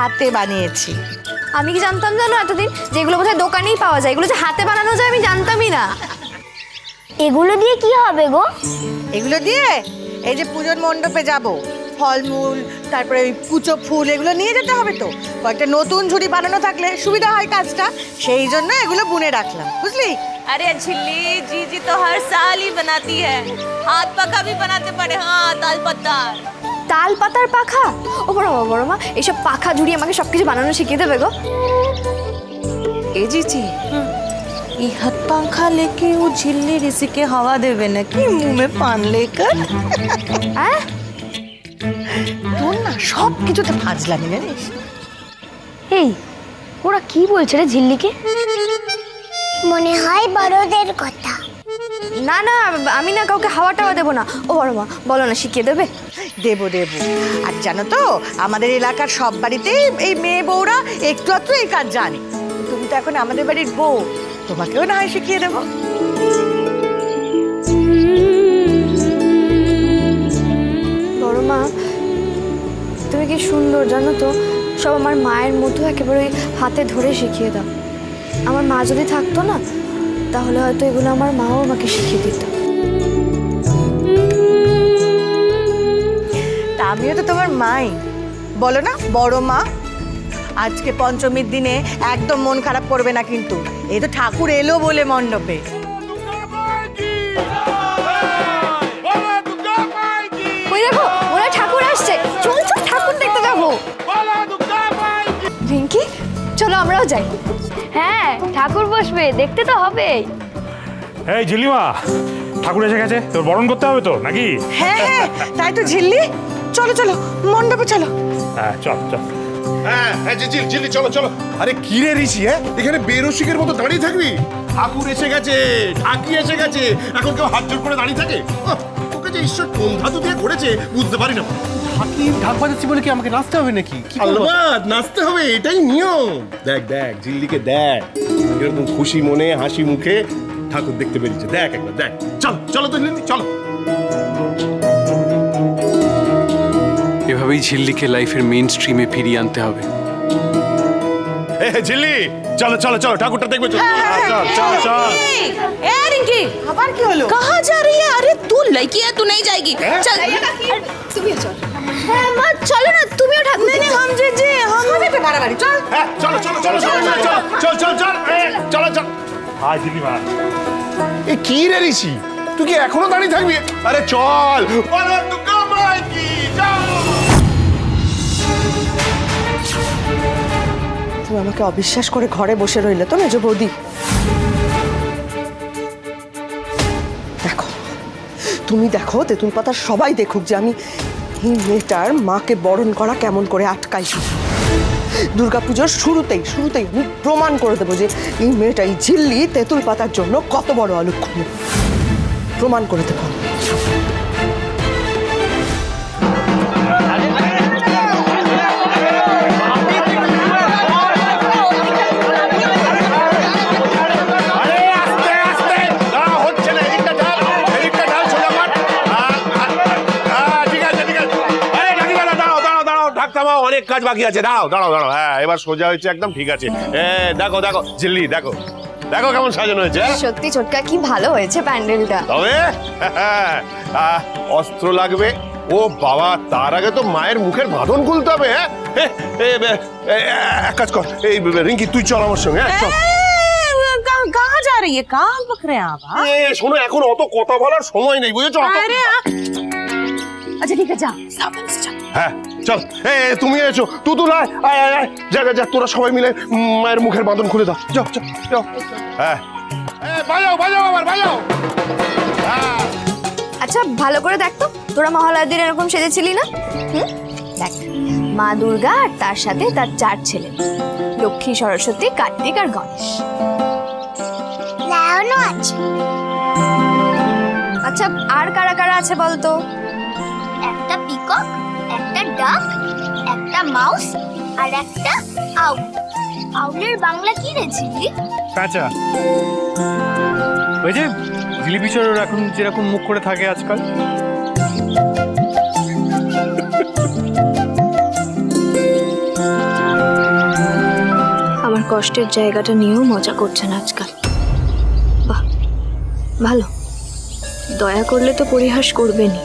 হাতে বানিয়েছি। আমি কি জানতাম জানো এতদিন যেগুলো বোধহয় দোকানেই পাওয়া যায়, এগুলো যে হাতে বানানো যায় আমি জানতামই না। এগুলো দিয়ে কি হবে গো? এগুলো দিয়ে এই যে পুজোর মণ্ডপে যাব, ফলমূল, তারপরে ওই কুচো ফুল এগুলো নিয়ে যেতে হবে। তো কয়েকটা নতুন ঝুড়ি বানানো থাকলে সুবিধা হয় কাজটা, সেই জন্য এগুলো বুনে রাখলাম, বুঝলি? अरे झिल्ली जीजी तो हर साल ही बनाती है, हाथ पका भी बनाते पड़े। हाँ, ताल पत्ता তাল পাতার পাখা? ও বড় মা এইসব পাখা ঝুড়ি আমাকে সবকিছু বানানো শিখিয়ে দেবে গো। ए जीजी ये हाथ पंखा लेके वो झिल्ली ऋषि के हवा देवे ना कि मुंह में पान लेकर। হ্যাঁ তোর না সব কিছুতে ফাজলামি জানিস। এই ওরা কি বলছে রে ঝিল্লিকে? মনে হয় বড়দের কথা। না না আমি না কাউকে হাওয়া টাওয়া দেবো না। ও বড় মা বলো না, শিখিয়ে দেবে? দেবো দেবো। আর জানো তো আমাদের এলাকার সব বাড়িতেই এই মেয়ে বউরা একটু একটু এই কাজ জানে। তুমি তো এখন আমাদের বাড়ির বউ, তোমাকেও না হয় শিখিয়ে দেবো। বড় মা তুমি কি সুন্দর জানো তো, সব আমার মায়ের মতো একেবারে ওই হাতে ধরে শিখিয়ে দাও। আমার মা যদি থাকতো না তাহলে হয়তো এগুলো আমার মাও আমাকে শিখিয়ে দিত। তা আমিও তো তোমার মাই, বলো না বড় মা। আজকে পঞ্চমীর দিনে একদম মন খারাপ করবে না কিন্তু, এই তো ঠাকুর এলো বলে মণ্ডপে। ওই দেখো ওরা ঠাকুর আসছে, চল চল ঠাকুর দেখতে যাবো। রিঙ্কি চলো আমরাও যাই। হ্যাঁ ঠাকুর বসবে, দেখতে তো হবে। এই ঝিল্লিমা, ঠাকুর এসে গেছে, তোর বরণ করতে হবে তো নাকি? হ্যাঁ হ্যাঁ তাই তো ঝিল্লি, চলো চলো মণ্ডপে চলো। হ্যাঁ চল চল। হ্যাঁ হ্যাঁ ঝিল্লি চলো চলো। আরে কি রে ঋষি, হ্যাঁ এখানে বেরসিকের মতো দাঁড়িয়ে থাকবি? ঠাকুর এসে গেছে, ঠাকি এসে গেছে, এখন কেউ হাত জোর করে দাঁড়িয়ে থাকে? ওকে যে ঈশ্বর কোন ধাতু দিয়ে করেছে বুঝতে পারি না। ঠাকি ঢাক বাজাচ্ছি বলে কি আমাকে নাচতে হবে নাকি? কি করবো? আলবাত নাচতে হবে, এটাই নিয়ম। দেখ দেখ ঝিল্লিকে দেখ, এরকম খুশি মনে হাসি মুখে ঠাকুর দেখতে বেরিয়েছে, দেখ একবার দেখ। চল চলো তো ঝিল্লি চলো। এভাবেই ঝিল্লিকে লাইফের মেইন স্ট্রিমে ফিরিয়ে আনতে হবে। ঝিল্লি চলো চলো চলো ঠাকুরটা দেখবে। চল চল চল। ए रिंकी আবার কি হলো? कहाँ जा रही है? अरे तू लड़की है, तू नहीं जाएगी। चल তুমিও চল। হ্যাঁ মা চলো না, তুমিও ঠাকুর नहीं हम जीजी हम যেতে বাড়াবাড়ি চল। হ্যাঁ চলো চলো চলো চলো চলো চল চল চল চলো চল। হাই ঝিল্লিমা। এ কি রে ঋষি, তুই কি এখনো দাঁড়িয়ে থাকবি? আরে চল। বলো দুর্গা মাই কি জয়। তুমি আমাকে অবিশ্বাস করে ঘরে বসে রইলে তো মেজ বৌদি। দেখো তুমি দেখো, তেঁতুল পাতার সবাই দেখুক যে আমি এই মেয়েটার মাকে বরণ করা কেমন করে আটকাই। দুর্গাপুজোর শুরুতেই আমি প্রমাণ করে দেবো যে এই মেয়েটা, এই ঝিল্লি তেঁতুল পাতার জন্য কত বড় অলক্ষণীয়। প্রমাণ করে দেবো। অনেক কাজ বাকি আছে, দাঁড়াও দাঁড়াও দাঁড়াও। হ্যাঁ এবার সোজা হয়েছে একদম, ঠিক আছে। দেখো দেখো ঝিল্লি, দেখো দেখো কেমন সাজানো হয়েছে। সত্যি ছোটকা কি ভালো হয়েছে প্যান্ডেলটা। তবে অস্ত্র লাগবে। ও বাবা, তার আগে তো মায়ের মুখের বাঁধন খুলতে হবে। হ্যাঁ এক কাজ কর, এই রিঙ্কি তুই চল আমার সঙ্গে। চল। कहाँ जा रही है? कहाँ बक रहे हैं आप? শোনো এখন অত কথা বলার সময় নেই, বুঝেছো? अरे अच्छा ठीक है, जा सावधान से जा। হ্যাঁ চল। তুমি এসো, তুতুল আয় আয় আয় আয়, যা তোরা সবাই মিলে মায়ের মুখের বাঁধন খুলে দাও। যাও যাও যাও। হ্যাঁ বাজাও বাজাও আবার বাজাও। আচ্ছা ভালো করে দেখ তো, তোরা মহালয়ার দিন এরকম সেজেছিলি না? দেখ মা দুর্গা আর তার সাথে তার 4 ছেলে, লক্ষ্মী, সরস্বতী, কার্তিক আর গণেশ। লায়নও আছে। আচ্ছা আর কারা কারা আছে বলতো? একটা পিকক, একটা ডাক, একটা মাউস আর একটা আউল। আউলের বাংলা কি রে ঝিল্লি? প্যাঁচা। ওই যে জিলিপি চোর এখন যেরকম মুখ করে থাকে আজকাল। কষ্টের জায়গাটা নিয়েও মজা করছেন আজকাল। বাহ, ভালো। দয়া করলে তো পরিহাস করবেনই।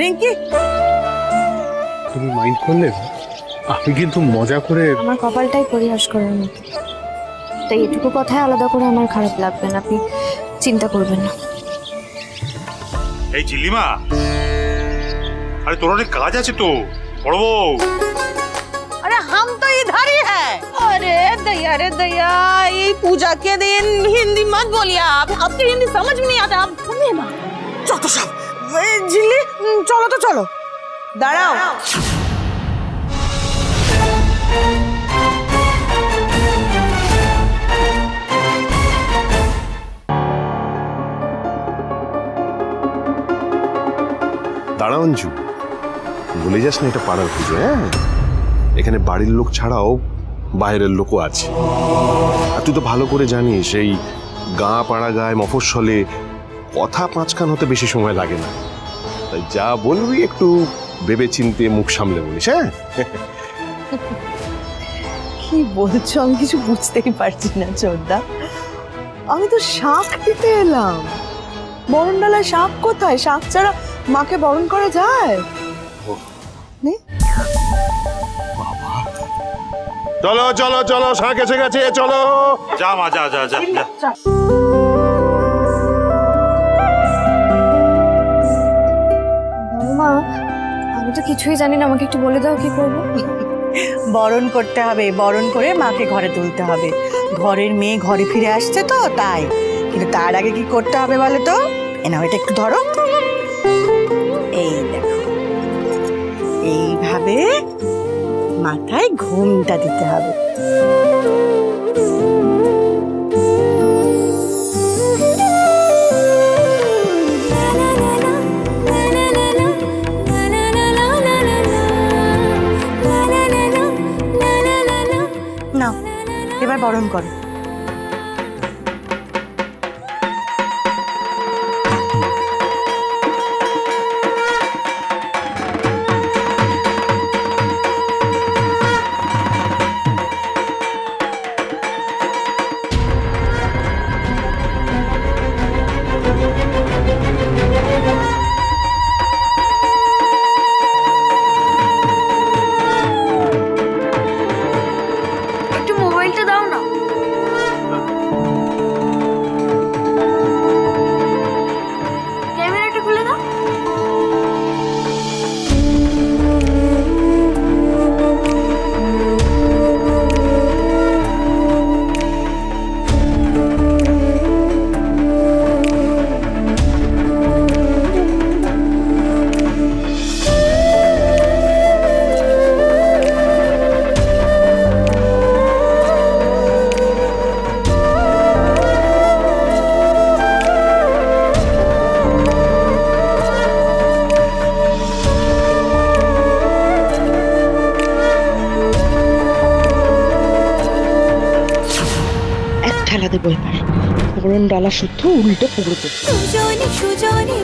রিঙ্কি, তুমি মাইন্ড করলে? আমি কিন্তু মজা করে। আমার কপালটাই পরিহাস করার মতো, তাই এটুকু কথায় আলাদা করে আমার খারাপ লাগবে না, আপনি চিন্তা করবেন না। এই ঝিল্লিমা, আরে তোর অনেক কাজ আছে তো, বড় বউ। अरे हम तो इधर ही है। अरे दया, ये पूजा के दिन हिंदी मत बोलिए आप, आपकी हिंदी समझ में नहीं आता, आप सुनिए ना। যত সব ঝিল্লি, চলো তো চলো। দাঁড়াও, দাঁড়া অঞ্জু, ভুলে যাস না এটা পাড়ার পুজো। হ্যাঁ, এখানে বাড়ির লোক ছাড়াও বাইরের লোকও আছে। আর তুই তো ভালো করে জানিস এই গা পাড়া গায়ে মফস্বলে কথা পাঁচখান হতে বেশি সময় লাগে না। তাই যা বলবি একটু ভেবে চিন্তে মুখ সামলে বলিস। হ্যাঁ, কি বলছো আমি কিছু বুঝতেই পারছি না চোদ্দা। আমি তো শাক দিতে এলাম, বরণ ডালায় শাক কোথায়? শাক ছাড়া মাকে বরণ করা যায়? নে, চলো চলো চলো, শাক এসে গেছে, চলো। যা মা, যা যা যা যা। মা, আমি তো কিছুই জানি না, আমাকে একটু বলে দাও কি করবো। বরণ করতে হবে, বরণ করে মাকে ঘরে তুলতে হবে। ঘরের মেয়ে ঘরে ফিরে আসছে তো তাই। কিন্তু তার আগে কি করতে হবে বলো তো? নাও এটা একটু ধরো। এই দেখো, এইভাবে মাথায় ঘুমটা দিতে হবে। নাও, এবার বরণ করো। একটু মোবাইলটা দাও না। ক্যামেরাটা খুলে দাও। এক ঠেলা দেবো এবার, বরণ ডালা শুদ্ধ উল্টো পুরো দেবো। সুজনে সুজনে